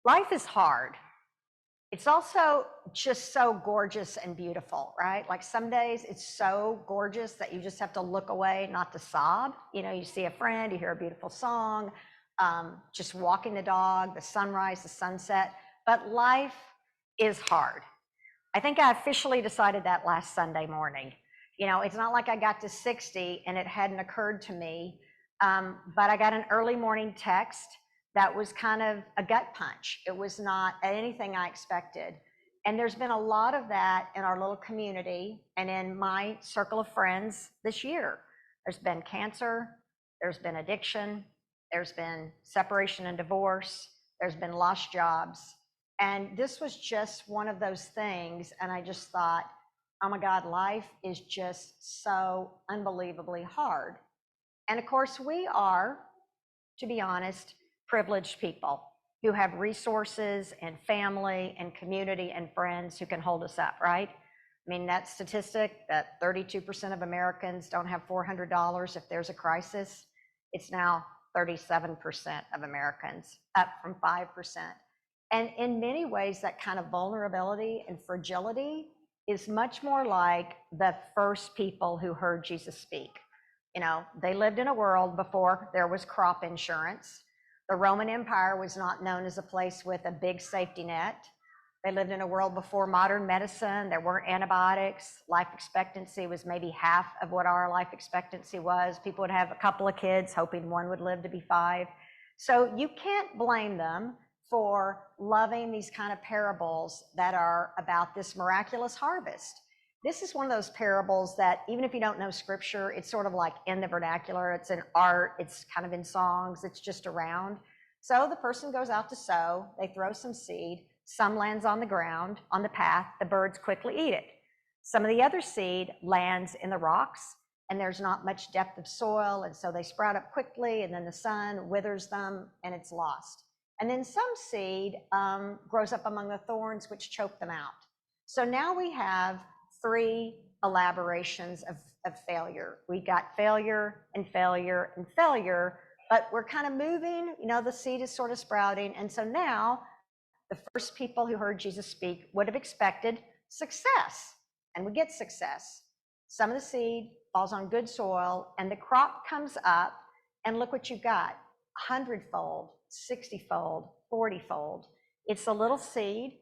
Life is hard. It's also just so gorgeous and beautiful, right? Like some days it's so gorgeous that you just have to look away, not to sob. You know, you see a friend, you hear a beautiful song, just walking the dog, the sunrise, the sunset. But life is hard. I think I officially decided that last Sunday morning. You know, it's not like I got to 60 and it hadn't occurred to me, but I got an early morning text that was kind of a gut punch. It was not anything I expected. And there's been a lot of that in our little community and in my circle of friends this year. There's been cancer, there's been addiction, there's been separation and divorce, there's been lost jobs. And this was just one of those things. And I just thought, oh my God, life is just so unbelievably hard. And of course, we are, to be honest, privileged people who have resources and family and community and friends who can hold us up, right? I mean, that statistic that 32% of Americans don't have $400 if there's a crisis, it's now 37% of Americans, up from 5%. And in many ways, that kind of vulnerability and fragility is much more like the first people who heard Jesus speak. You know, they lived in a world before there was crop insurance. The Roman Empire was not known as a place with a big safety net. They lived in a world before modern medicine. There weren't antibiotics. Life expectancy was maybe half of what our life expectancy was. People would have a couple of kids, hoping one would live to be 5. So you can't blame them for loving these kind of parables that are about this miraculous harvest. This is one of those parables that even if you don't know scripture, it's sort of like in the vernacular, it's in art, it's kind of in songs, it's just around. So the person goes out to sow, they throw some seed, some lands on the ground, on the path, the birds quickly eat it. Some of the other seed lands in the rocks, and there's not much depth of soil, and so they sprout up quickly, and then the sun withers them, and it's lost. And then some seed grows up among the thorns, which choke them out. So now we have 3 elaborations of failure. We got failure and failure and failure, but we're kind of moving, you know, the seed is sort of sprouting. And so now the first people who heard Jesus speak would have expected success, and we get success. Some of the seed falls on good soil and the crop comes up, and look what you got, 100-fold, 60-fold, 40-fold. It's a little seed.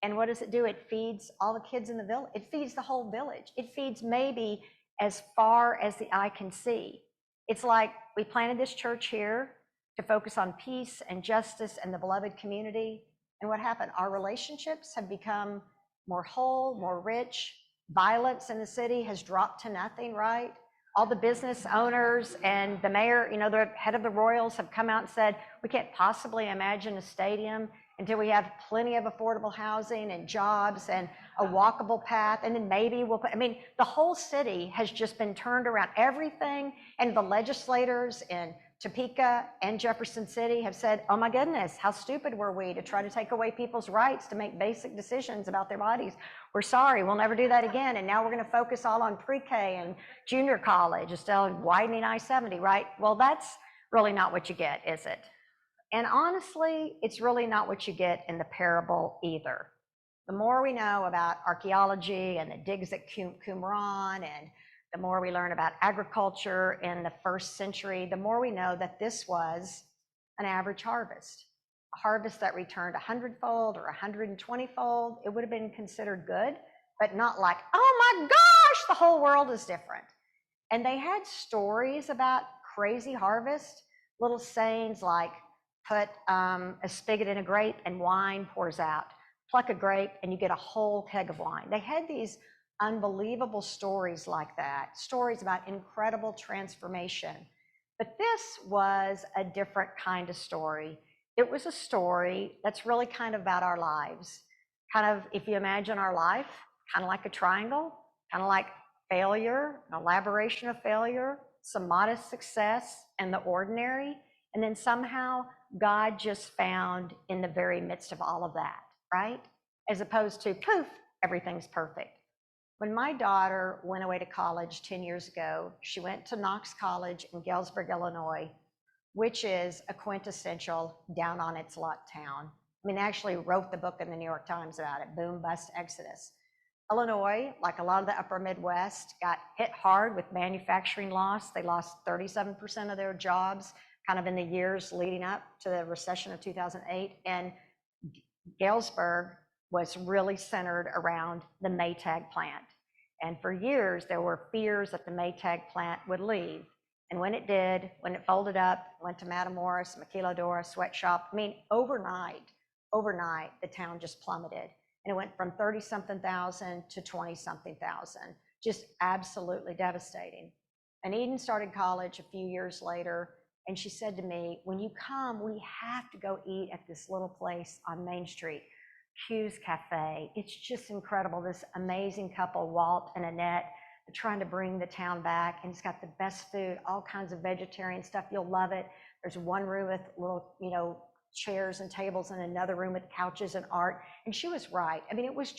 And what does it do? It feeds all the kids in the village. It feeds the whole village. It feeds maybe as far as the eye can see. It's like we planted this church here to focus on peace and justice and the beloved community. And what happened? Our relationships have become more whole, more rich. Violence in the city has dropped to nothing, right? All the business owners and the mayor, you know, the head of the Royals have come out and said, we can't possibly imagine a stadium until we have plenty of affordable housing and jobs and a walkable path, and then maybe we'll put, I mean, the whole city has just been turned around. Everything, and the legislators in Topeka and Jefferson City have said, oh my goodness, how stupid were we to try to take away people's rights to make basic decisions about their bodies. We're sorry, we'll never do that again, and now we're gonna focus all on pre-K and junior college instead of widening I-70, right? Well, that's really not what you get, is it? And honestly, it's really not what you get in the parable either. The more we know about archaeology and the digs at Qumran, and the more we learn about agriculture in the 1st century, the more we know that this was an average harvest. A harvest that returned 100-fold or 120-fold. It would have been considered good, but not like, oh my gosh, the whole world is different. And they had stories about crazy harvest, little sayings like, put a spigot in a grape and wine pours out. Pluck a grape and you get a whole keg of wine. They had these unbelievable stories like that, stories about incredible transformation. But this was a different kind of story. It was a story that's really kind of about our lives. Kind of, if you imagine our life, kind of like a triangle, kind of like failure, an elaboration of failure, some modest success, and the ordinary. And then somehow God just found in the very midst of all of that, right? As opposed to, poof, everything's perfect. When my daughter went away to college 10 years ago, she went to Knox College in Galesburg, Illinois, which is a quintessential down on its luck town. I mean, they actually wrote the book in the New York Times about it, Boom, Bust, Exodus. Illinois, like a lot of the upper Midwest, got hit hard with manufacturing loss. They lost 37% of their jobs kind of in the years leading up to the recession of 2008. And Galesburg was really centered around the Maytag plant. And for years, there were fears that the Maytag plant would leave. And when it did, when it folded up, went to Matamoros, Maquiladora, sweatshop, I mean, overnight, the town just plummeted. And it went from 30-something thousand to 20-something thousand, just absolutely devastating. And Eden started college a few years later, and she said to me, when you come, we have to go eat at this little place on Main Street, Q's Cafe. It's just incredible. This amazing couple, Walt and Annette, are trying to bring the town back, and it's got the best food, all kinds of vegetarian stuff. You'll love it. There's one room with little, chairs and tables, and another room with couches and art. And she was right. I mean, it was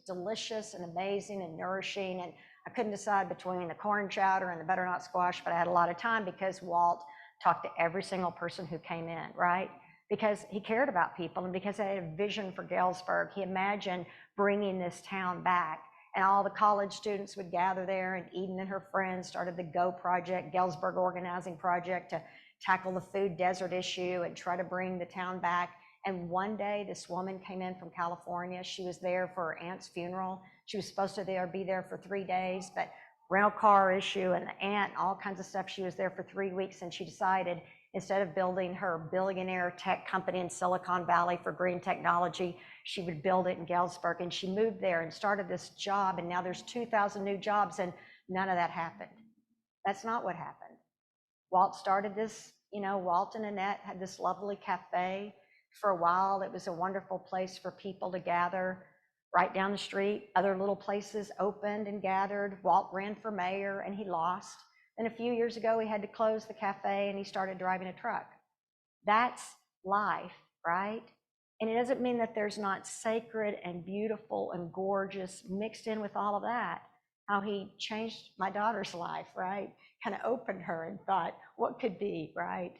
delicious and amazing and nourishing. And I couldn't decide between the corn chowder and the butternut squash, but I had a lot of time because Walt talked to every single person who came in, right? Because he cared about people and because he had a vision for Galesburg. He imagined bringing this town back. And all the college students would gather there, and Eden and her friends started the GO project, Galesburg Organizing Project, to tackle the food desert issue and try to bring the town back. And one day, this woman came in from California. She was there for her aunt's funeral. She was supposed to be there for 3 days, but rental car issue and the aunt and all kinds of stuff. She was there for 3 weeks, and she decided instead of building her billionaire tech company in Silicon Valley for green technology, she would build it in Galesburg. And she moved there and started this job, and now there's 2,000 new jobs, and none of that happened. That's not what happened. Walt started this, Walt and Annette had this lovely cafe. For a while, it was a wonderful place for people to gather. Right down the street, other little places opened and gathered. Walt ran for mayor, and he lost. And a few years ago, he had to close the cafe, and he started driving a truck. That's life, right? And it doesn't mean that there's not sacred and beautiful and gorgeous mixed in with all of that. How he changed my daughter's life, right? Kind of opened her and thought, what could be, right?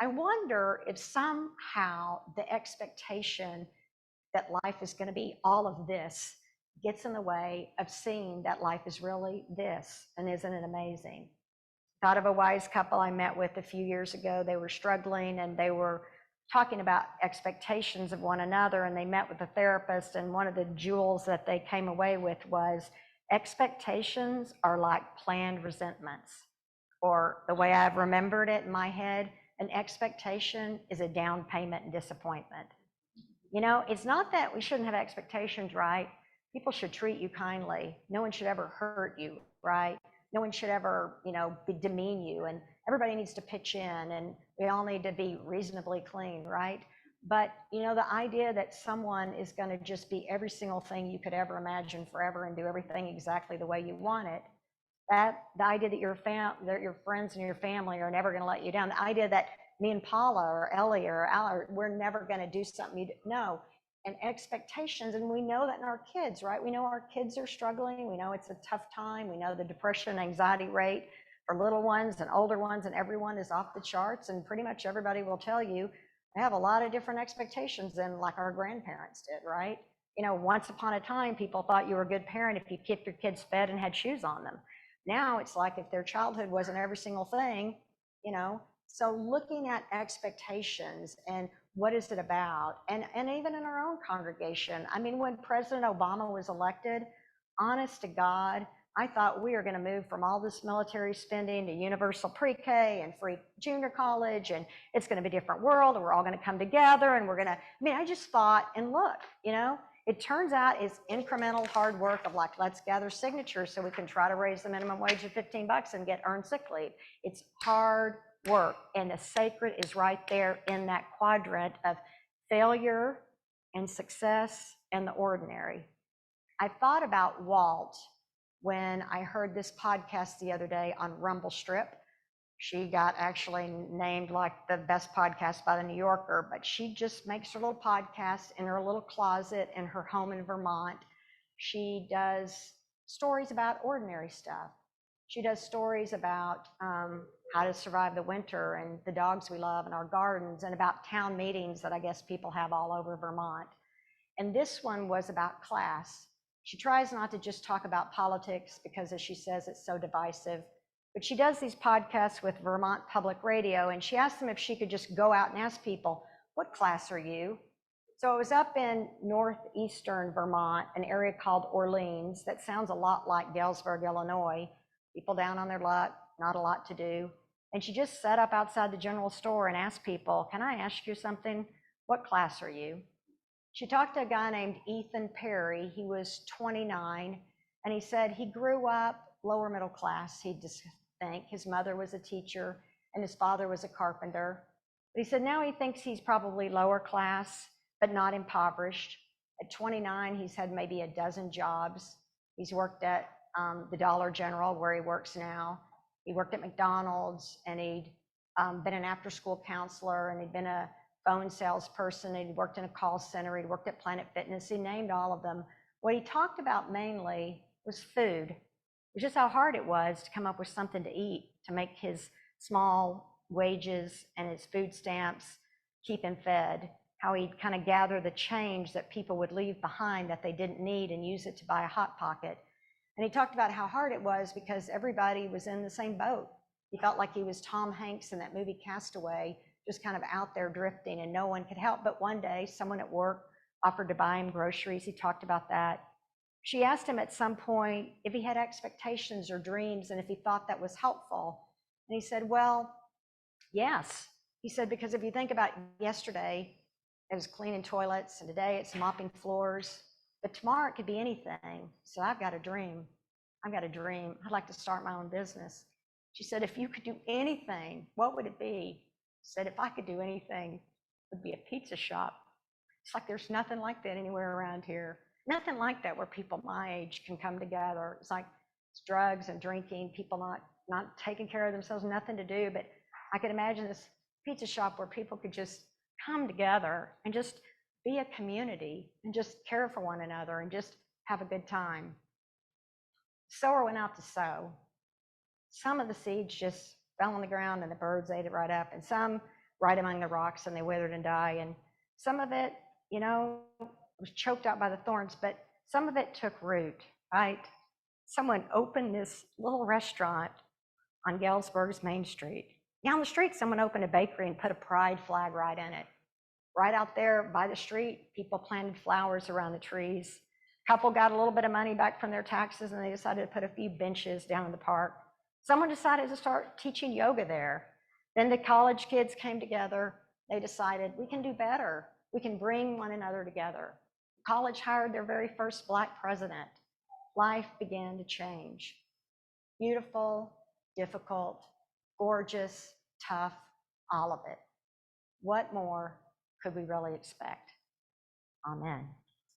I wonder if somehow the expectation that life is going to be all of this gets in the way of seeing that life is really this, and isn't it amazing? Thought of a wise couple I met with a few years ago. They were struggling, and they were talking about expectations of one another, and they met with a therapist, and one of the jewels that they came away with was expectations are like planned resentments. Or the way I've remembered it in my head, an expectation is a down payment in disappointment. It's not that we shouldn't have expectations, right? People should treat you kindly. No one should ever hurt you, right? No one should ever, demean you, and everybody needs to pitch in, and we all need to be reasonably clean, right? But, the idea that someone is going to just be every single thing you could ever imagine forever and do everything exactly the way you want it, the idea that your friends and your family are never going to let you down, the idea that me and Paula or Ellie or Al, we're never going to do something no. And expectations, and we know that in our kids, right? We know our kids are struggling. We know it's a tough time. We know the depression, anxiety rate for little ones and older ones, and everyone is off the charts. And pretty much everybody will tell you they have a lot of different expectations than like our grandparents did, right? Once upon a time, people thought you were a good parent if you kept your kids fed and had shoes on them. Now it's like if their childhood wasn't every single thing, So looking at expectations and what is it about? And even in our own congregation, I mean, when President Obama was elected, honest to God, I thought we are going to move from all this military spending to universal pre-K and free junior college, and it's going to be a different world, and we're all going to come together, and I just thought, and look, it turns out it's incremental hard work of like, let's gather signatures so we can try to raise the minimum wage to $15 and get earned sick leave. It's hard work, and the sacred is right there in that quadrant of failure and success and the ordinary. I thought about Walt when I heard this podcast the other day on Rumble Strip. She got actually named like the best podcast by the New Yorker, but she just makes her little podcast in her little closet in her home in Vermont. She does stories about ordinary stuff. She does stories about how to survive the winter and the dogs we love and our gardens, and about town meetings that I guess people have all over Vermont. And this one was about class. She tries not to just talk about politics because, as she says, it's so divisive. But she does these podcasts with Vermont Public Radio, and she asked them if she could just go out and ask people, what class are you? So it was up in northeastern Vermont, an area called Orleans that sounds a lot like Galesburg, Illinois. People down on their luck, not a lot to do. And she just sat up outside the general store and asked people, can I ask you something? What class are you? She talked to a guy named Ethan Perry. He was 29, and he said he grew up lower middle class, he'd just think. His mother was a teacher, and his father was a carpenter. But he said now he thinks he's probably lower class, but not impoverished. At 29, he's had maybe a dozen jobs. He's worked at the Dollar General, where he works now. He worked at McDonald's, and he'd been an after-school counselor, and he'd been a phone salesperson, he'd worked in a call center, he'd worked at Planet Fitness, he named all of them. What he talked about mainly was food, which is how hard it was to come up with something to eat, to make his small wages and his food stamps keep him fed, how he'd kind of gather the change that people would leave behind that they didn't need and use it to buy a Hot Pocket. And he talked about how hard it was because everybody was in the same boat. He felt like he was Tom Hanks in that movie Castaway, just kind of out there drifting and no one could help. But one day, someone at work offered to buy him groceries. He talked about that. She asked him at some point if he had expectations or dreams and if he thought that was helpful. And he said, well, yes. He said, because if you think about yesterday, it was cleaning toilets, and today it's mopping floors, but tomorrow it could be anything. So I've got a dream. I've got a dream. I'd like to start my own business. She said, if you could do anything, what would it be? Said, if I could do anything, it would be a pizza shop. It's like there's nothing like that anywhere around here. Nothing like that where people my age can come together. It's like it's drugs and drinking, people not taking care of themselves, nothing to do. But I could imagine this pizza shop where people could just come together and just be a community and just care for one another and just have a good time. Sower went out to sow. Some of the seeds just fell on the ground and the birds ate it right up, and some right among the rocks and they withered and died, and some of it, was choked out by the thorns, but some of it took root, right? Someone opened this little restaurant on Galesburg's Main Street. Down the street, someone opened a bakery and put a pride flag right in it. Right out there by the street, people planted flowers around the trees. A couple got a little bit of money back from their taxes, and they decided to put a few benches down in the park. Someone decided to start teaching yoga there. Then the college kids came together. They decided we can do better. We can bring one another together. College hired their very first Black president. Life began to change. Beautiful, difficult, gorgeous, tough, all of it. What more could we really expect? Amen.